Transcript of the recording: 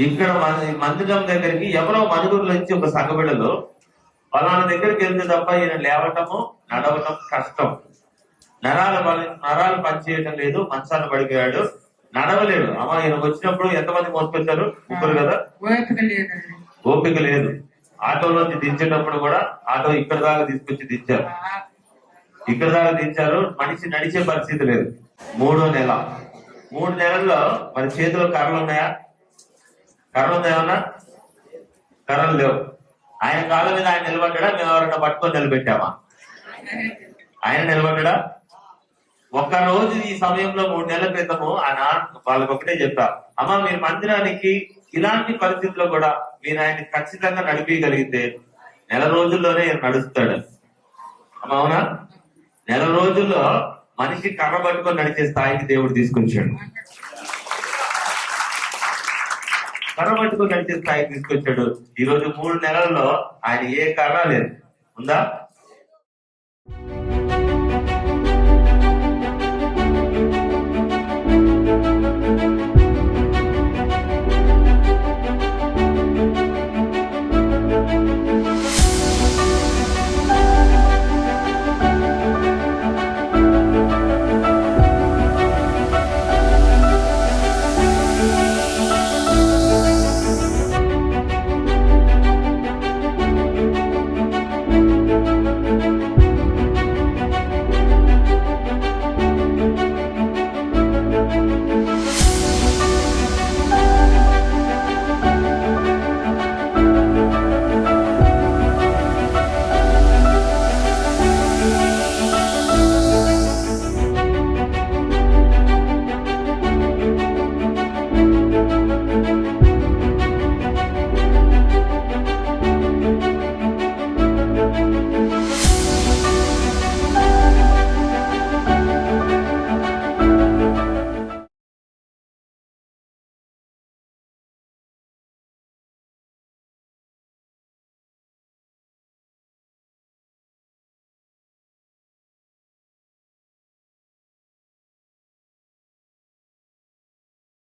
ఇక్కడ మందిరం దగ్గరికి ఎవరో మనుగురులో నుంచి ఒక సంఘబిడ్డలు పలానా దగ్గరికి వెళ్తే తప్ప ఈయన లేవటము నడవటం కష్టం, నరాలు పనిచేయటం లేదు, మంచాన్ని పడిపోయాడు, నడవలేడు. అమ్మ ఈయన వచ్చినప్పుడు ఎంతమంది మోసుకొచ్చారు? ముగ్గురు కదా. ఓపిక లేదు. ఆటోలోంచి దించేటప్పుడు కూడా ఆటో ఇక్కడ దాకా తీసుకొచ్చి దించారు, ఇక్కడ దాకా దించారు. మనిషి నడిచే పరిస్థితి లేదు. 3వ నెల. 3 నెలల్లో మరి చేతిలో కర్రలు ఉన్నాయా? కర్రలు ఉన్నాయన్నా? కర్రలు లేవు. ఆయన కాళ్ళ మీద ఆయన నిలబడ్డా? మేము ఎవరైనా పట్టుకొని నిలబెట్టామా? ఆయన నిలబడ్డా? ఒక్కరోజు ఈ సమయంలో 3 నెలల క్రితము ఆయన వాళ్ళకి ఒకటే చెప్పా, అమ్మ మీరు మందిరానికి ఇలాంటి పరిస్థితుల్లో కూడా మీరు ఆయన ఖచ్చితంగా నడిపించగలిగితే 1 రోజుల్లోనే నడుస్తాడు. అమ్మ అవునా? 1 రోజుల్లో మనిషి కర్ర పట్టుకొని నడిచే స్థాయికి దేవుడు తీసుకొచ్చాడు. కర్ర పట్టుకొని నడిచే స్థాయికి తీసుకొచ్చాడు. ఈ రోజు 3 నెలల్లో ఆయన ఏ కర్ర లేదు. ఉందా?